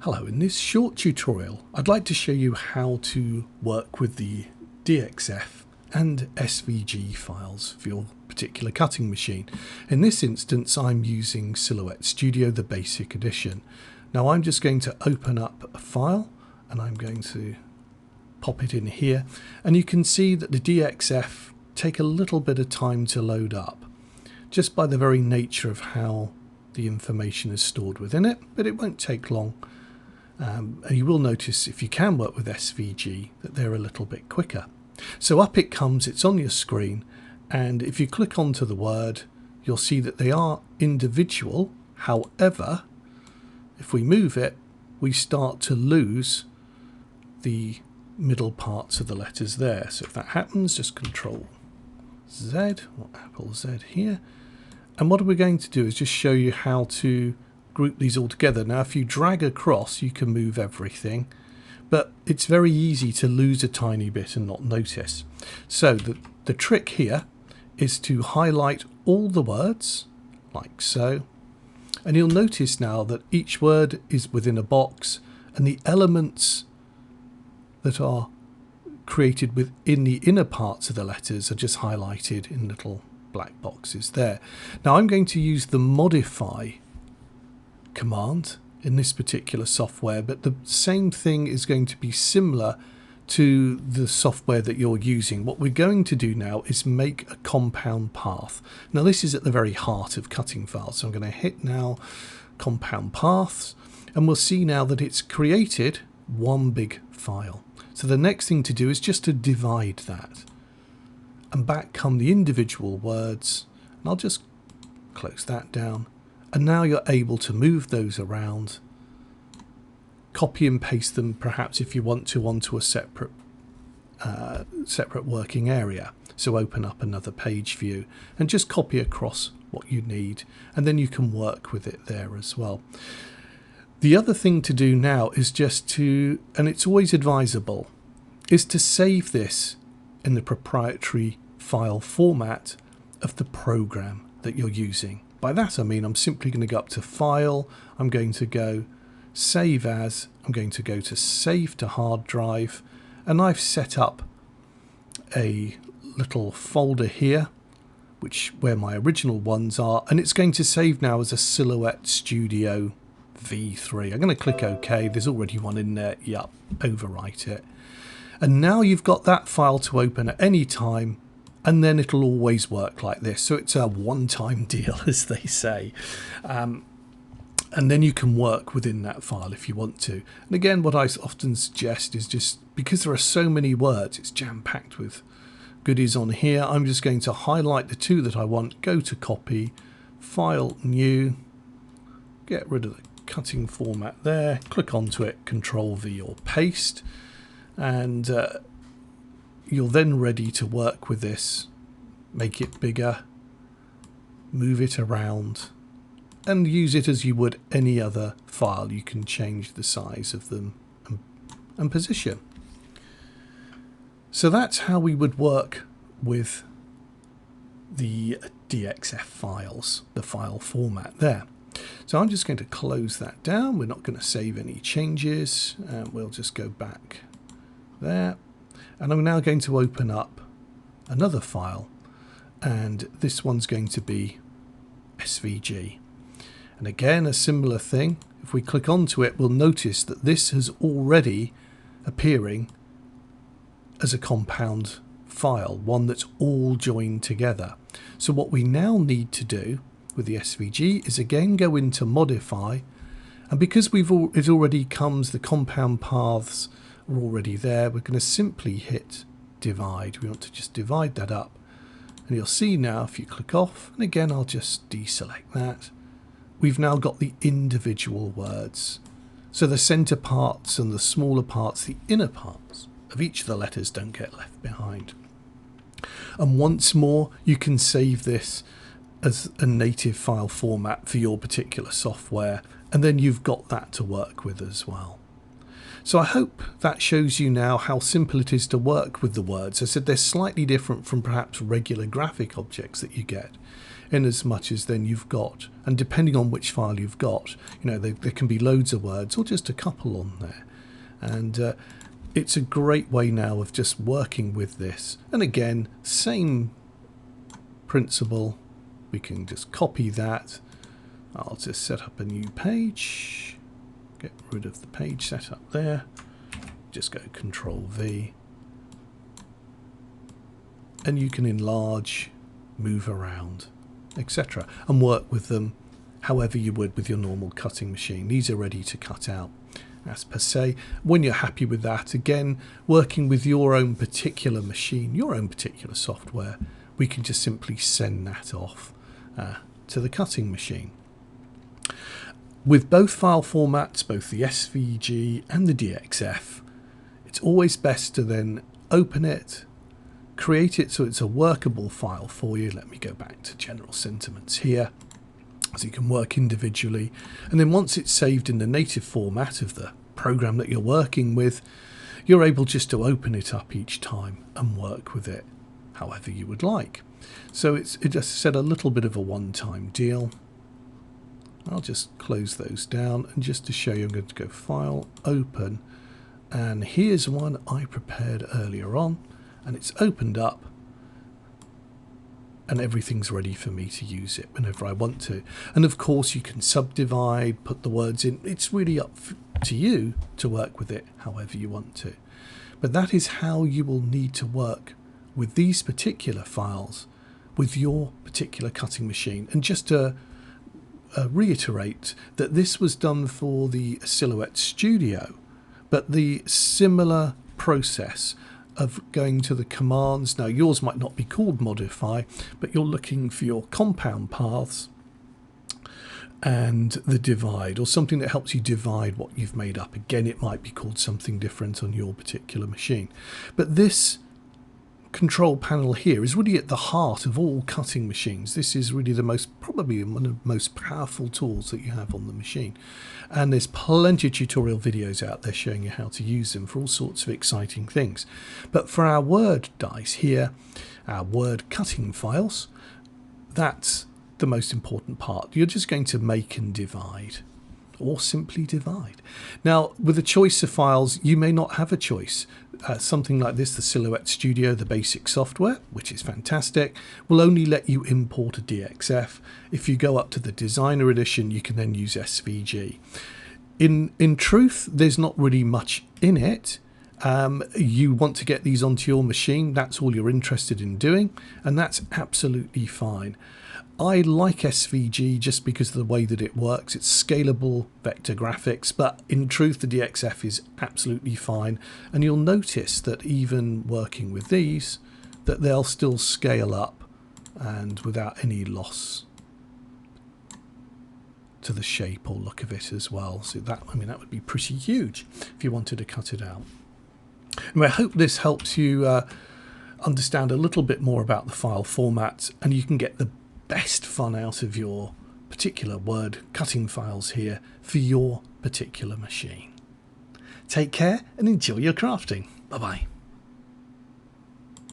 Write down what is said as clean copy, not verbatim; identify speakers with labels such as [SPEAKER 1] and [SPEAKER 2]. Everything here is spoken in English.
[SPEAKER 1] Hello, in this short tutorial I'd like to show you how to work with the DXF and SVG files for your particular cutting machine. In this instance I'm using Silhouette Studio, the basic edition. Now I'm just going to open up a file and I'm going to pop it in here, and you can see that the DXF take a little bit of time to load up just by the very nature of how the information is stored within it, but it won't take long. And you will notice, if you can work with SVG, that they're a little bit quicker. So up it comes, it's on your screen, and if you click onto the word you'll see that they are individual. However, if we move it, we start to lose the middle parts of the letters there. So if that happens, just Control Z or Apple Z here, and what we're going to do is just show you how to group these all together. Now if you drag across you can move everything, but it's very easy to lose a tiny bit and not notice. So the trick here is to highlight all the words like so, and you'll notice now that each word is within a box and the elements that are created within the inner parts of the letters are just highlighted in little black boxes there. Now I'm going to use the modify command in this particular software, but the same thing is going to be similar to the software that you're using. What we're going to do now is make a compound path. Now this is at the very heart of cutting files, so I'm going to hit now compound paths, and we'll see now that it's created one big file. So the next thing to do is just to divide that, and back come the individual words, and I'll just close that down. And now you're able to move those around, copy and paste them perhaps if you want to onto a separate working area. So open up another page view and just copy across what you need, and then you can work with it there as well. The other thing to do now is just to, and it's always advisable, is to save this in the proprietary file format of the program that you're using. By that I mean I'm simply going to go up to File, I'm going to go Save As, I'm going to go to Save to Hard Drive, and I've set up a little folder here where my original ones are, and it's going to save now as a Silhouette Studio V3. I'm going to click OK, there's already one in there, yep, overwrite it. And now you've got that file to open at any time, and then it'll always work like this. So it's a one-time deal, as they say. And then you can work within that file if you want to. And again, what I often suggest is just, because there are so many words, it's jam-packed with goodies on here, I'm just going to highlight the two that I want, go to Copy, File, New, get rid of the cutting format there, click onto it, Control V or Paste, and you're then ready to work with this, make it bigger, move it around, and use it as you would any other file. You can change the size of them and position. So that's how we would work with the DXF files, the file format there. So I'm just going to close that down. We're not going to save any changes, and we'll just go back there. And I'm now going to open up another file, and this one's going to be SVG. And again, a similar thing. If we click onto it, we'll notice that this is already appearing as a compound file, one that's all joined together. So what we now need to do with the SVG is again go into Modify, and because it already comes, the compound paths are already there, we're going to simply hit Divide. We want to just divide that up, and you'll see now if you click off, and again I'll just deselect that, we've now got the individual words. So the center parts and the smaller parts, the inner parts of each of the letters don't get left behind. And once more, you can save this as a native file format for your particular software, and then you've got that to work with as well. So I hope that shows you now how simple it is to work with the words. I said they're slightly different from perhaps regular graphic objects that you get. in as much as then you've got, and depending on which file you've got, you know, there can be loads of words or just a couple on there. And it's a great way now of just working with this. And again, same principle. We can just copy that. I'll just set up a new page, get rid of the page set up there, just go Control V, and you can enlarge, move around, etc., and work with them however you would with your normal cutting machine. These are ready to cut out as per se. When you're happy with that, again, working with your own particular machine, your own particular software, we can just simply send that off to the cutting machine. With both file formats, both the SVG and the DXF, it's always best to then open it, create it so it's a workable file for you. Let me go back to general sentiments here, so you can work individually. And then once it's saved in the native format of the program that you're working with, you're able just to open it up each time and work with it however you would like. So it just said a little bit of a one-time deal. I'll just close those down, and just to show you, I'm going to go File, Open, and here's one I prepared earlier on, and it's opened up, and everything's ready for me to use it whenever I want to. And of course you can subdivide, put the words in. It's really up to you to work with it however you want to. But that is how you will need to work with these particular files with your particular cutting machine. And just to reiterate that this was done for the Silhouette Studio, but the similar process of going to the commands. Now yours might not be called modify, but you're looking for your compound paths and the divide, or something that helps you divide what you've made up. Again, it might be called something different on your particular machine. But this control panel here is really at the heart of all cutting machines. This is really probably one of the most powerful tools that you have on the machine, and there's plenty of tutorial videos out there showing you how to use them for all sorts of exciting things. But for our word dice here, our word cutting files, that's the most important part. You're just going to make and divide, or simply divide. Now with a choice of files, you may not have a choice. Something like this, the Silhouette Studio, the basic software, which is fantastic, will only let you import a DXF. If you go up to the Designer Edition, you can then use SVG. In truth, there's not really much in it. You want to get these onto your machine, that's all you're interested in doing, and that's absolutely fine. I like SVG just because of the way that it works. It's scalable vector graphics, but in truth the DXF is absolutely fine, and you'll notice that even working with these, that they'll still scale up and without any loss to the shape or look of it as well. So that, I mean, that would be pretty huge if you wanted to cut it out. Anyway, I hope this helps you understand a little bit more about the file formats, and you can get the best fun out of your particular word cutting files here for your particular machine. Take care and enjoy your crafting. Bye bye.